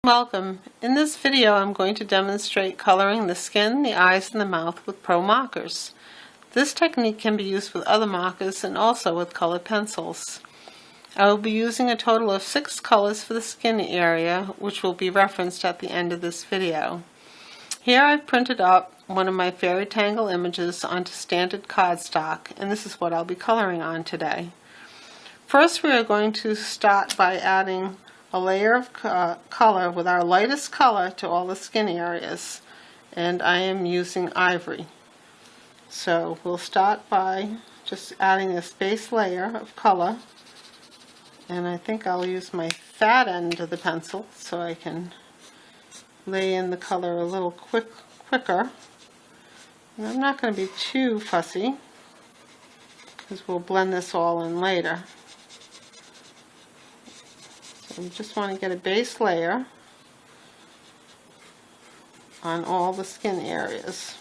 Welcome. In this video I'm going to demonstrate coloring the skin, the eyes, and the mouth with ProMarkers. This technique can be used with other markers and also with colored pencils. I will be using a total of 6 colors for the skin area, which will be referenced at the end of this video. Here I've printed up one of my fairy tangle images onto standard cardstock, and this is what I'll be coloring on today. First, we are going to start by adding a layer of color with our lightest color to all the skin areas, and I am using ivory. So we'll start by just adding this base layer of color, and I think I'll use my fat end of the pencil so I can lay in the color a little quicker. And I'm not going to be too fussy because we'll blend this all in later. We just want to get a base layer on all the skin areas.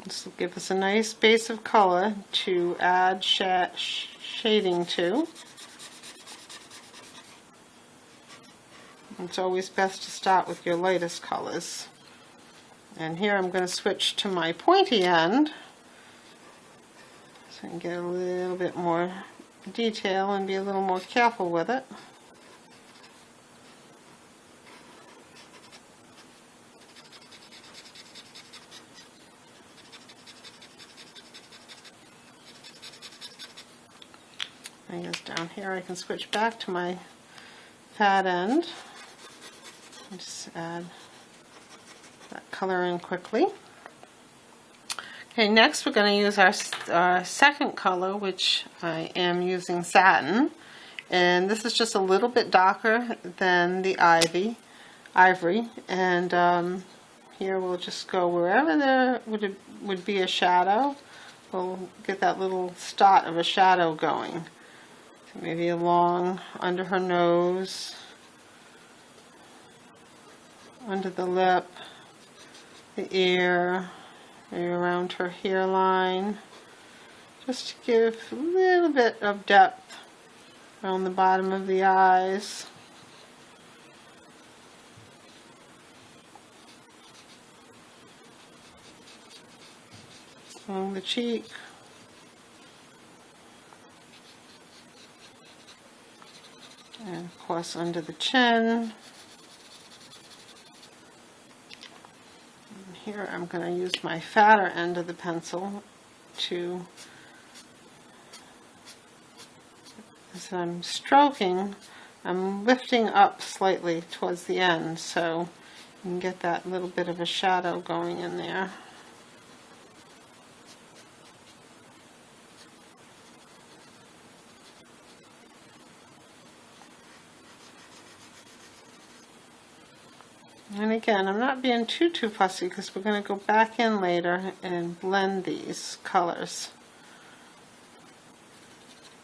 This will give us a nice base of color to add shading to. It's always best to start with your lightest colors. And here I'm going to switch to my pointy end so I can get a little bit more detail and be a little more careful with it. I guess down here I can switch back to my fat end and just add that color in quickly. Okay, next we're going to use our second color, which I am using satin, and this is just a little bit darker than the ivory, and here we'll just go wherever there would be a shadow. We'll get that little start of a shadow going. Maybe along under her nose, under the lip, the ear, maybe around her hairline, just to give a little bit of depth around the bottom of the eyes. Along the cheek. And of course under the chin. And here I'm going to use my fatter end of the pencil to, as I'm stroking, I'm lifting up slightly towards the end so you can get that little bit of a shadow going in there. And again, I'm not being too fussy because we're going to go back in later and blend these colors.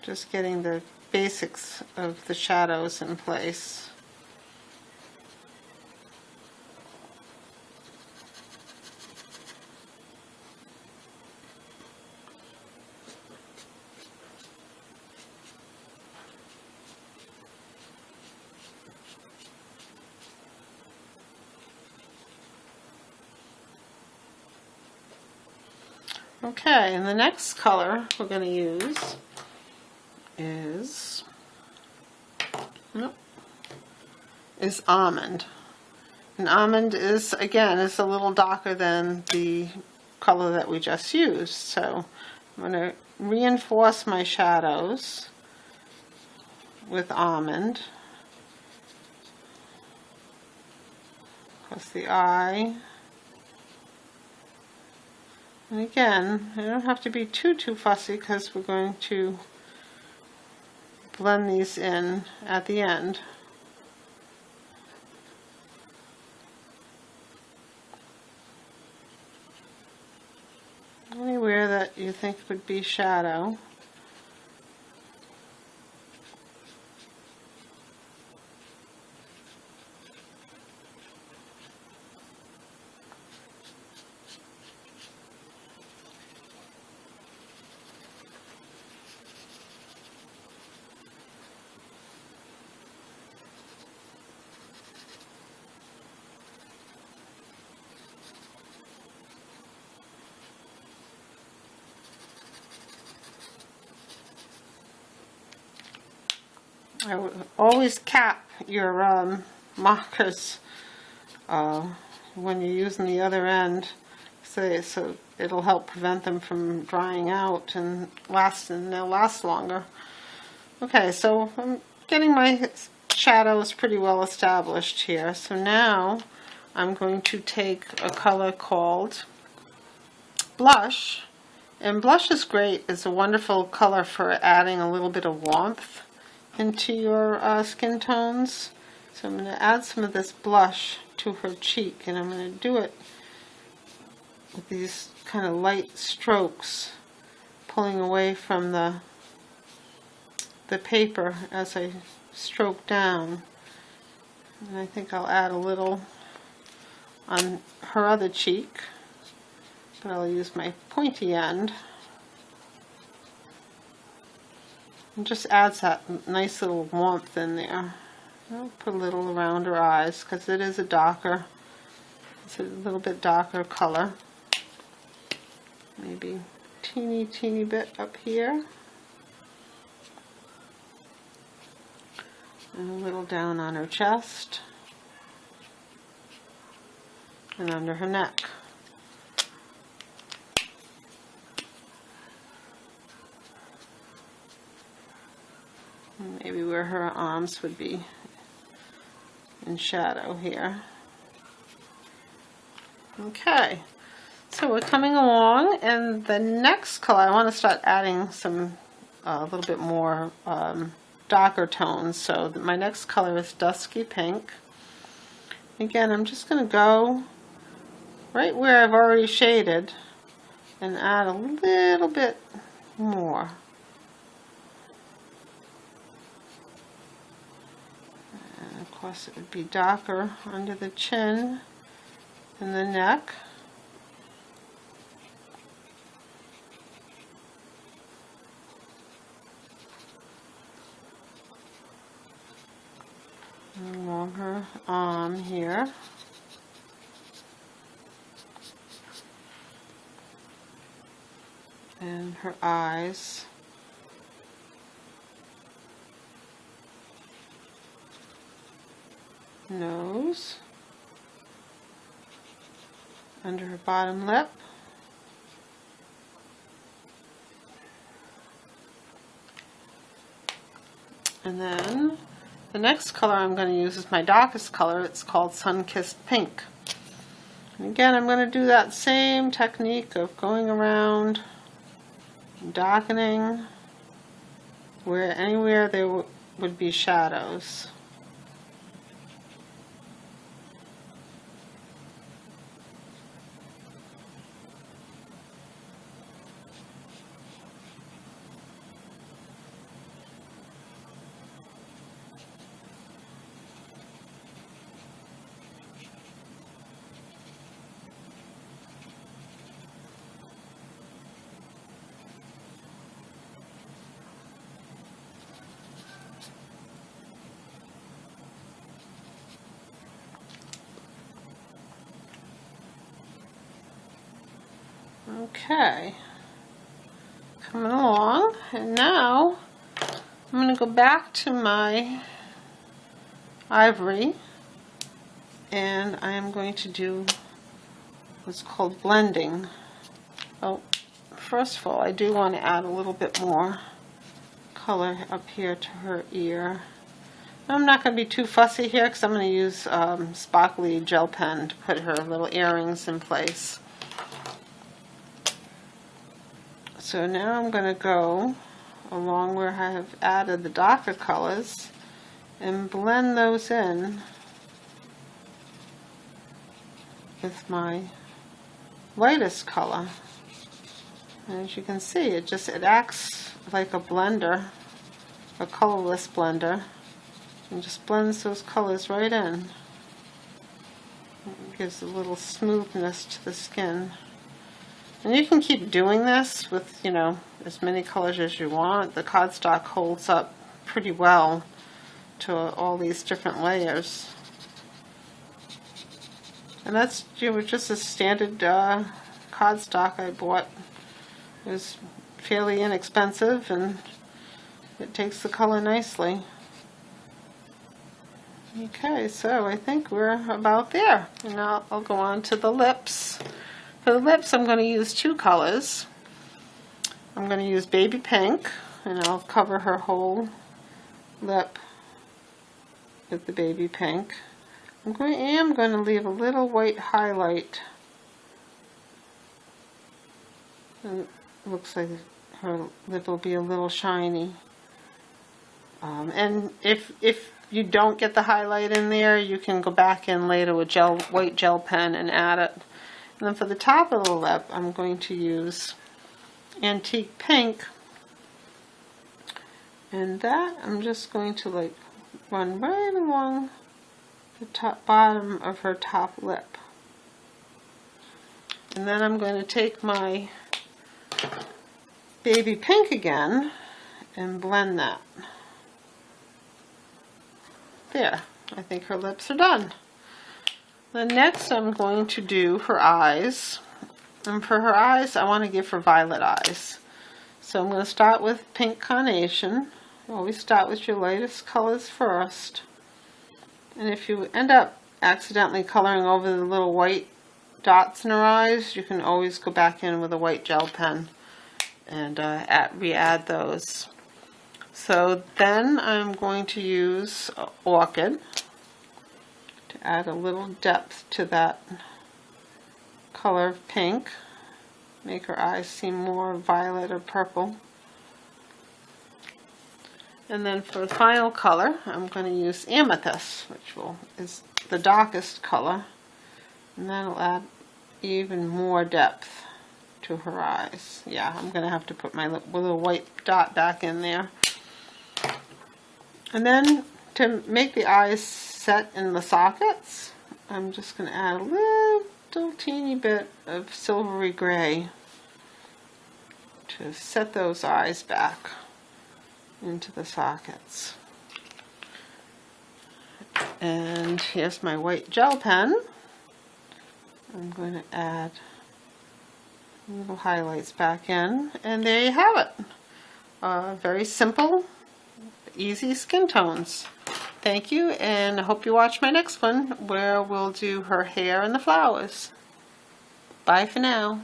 Just getting the basics of the shadows in place. Okay, and the next color we're going to use is almond. And almond is, again, is a little darker than the color that we just used. So I'm going to reinforce my shadows with almond. Plus the eye. And again, I don't have to be too fussy because we're going to blend these in at the end. anywhere that you think would be shadow. I would always cap your markers when you're using the other end, so it'll help prevent them from drying out and they'll last longer. Okay, so I'm getting my shadows pretty well established here. So now I'm going to take a color called Blush, and blush is great. It's a wonderful color for adding a little bit of warmth into your skin tones. So I'm going to add some of this blush to her cheek, and I'm going to do it with these kind of light strokes, pulling away from the paper as I stroke down. And I think I'll add a little on her other cheek, but I'll use my pointy end. And just adds that nice little warmth in there. I'll put a little around her eyes because it is it's a little bit darker color. Maybe teeny bit up here. And a little down on her chest. And under her neck. Maybe where her arms would be in shadow here. Okay, so we're coming along, and the next color I want to start adding some a little bit more darker tones. So my next color is Dusky Pink. Again, I'm just going to go right where I've already shaded and add a little bit more. Of course, it would be darker under the chin and the neck. And along her arm here. And her eyes. Nose, under her bottom lip, and then the next color I'm going to use is my darkest color. It's called Sun-Kissed Pink. And again, I'm going to do that same technique of going around, darkening anywhere there would be shadows. Okay, coming along, and now I'm going to go back to my ivory, and I am going to do what's called blending. Oh, first of all, I do want to add a little bit more color up here to her ear. I'm not going to be too fussy here because I'm going to use sparkly gel pen to put her little earrings in place. So now I'm going to go along where I have added the darker colors and blend those in with my lightest color. And as you can see, it acts like a blender, a colorless blender, and just blends those colors right in. It gives a little smoothness to the skin. And you can keep doing this with, you know, as many colors as you want. The cardstock holds up pretty well to all these different layers. And that's, you know, just a standard cardstock I bought. It was fairly inexpensive and it takes the color nicely. Okay, so I think we're about there. And now I'll go on to the lips. For the lips, I'm going to use two colors. I'm going to use baby pink, and I'll cover her whole lip with the baby pink. I am going to leave a little white highlight. And it looks like her lip will be a little shiny. And if you don't get the highlight in there, you can go back in later with white gel pen and add it. And then for the top of the lip, I'm going to use antique pink. And that I'm just going to like run right along the bottom of her top lip. And then I'm going to take my baby pink again and blend that. There, I think her lips are done. Then next I'm going to do her eyes. And for her eyes, I want to give her violet eyes. So I'm going to start with pink carnation. Always start with your lightest colors first. And if you end up accidentally coloring over the little white dots in her eyes, you can always go back in with a white gel pen and re-add those. So then I'm going to use Orchid to add a little depth to that color of pink. Make her eyes seem more violet or purple. And then for the final color, I'm going to use Amethyst, which is the darkest color. And that'll add even more depth to her eyes. Yeah, I'm going to have to put my little white dot back in there. And then to make the eyes set in the sockets, I'm just going to add a little teeny bit of silvery gray to set those eyes back into the sockets. And here's my white gel pen. I'm going to add little highlights back in, and there you have it. Very simple, easy skin tones. Thank you, and I hope you watch my next one where we'll do her hair and the flowers. Bye for now.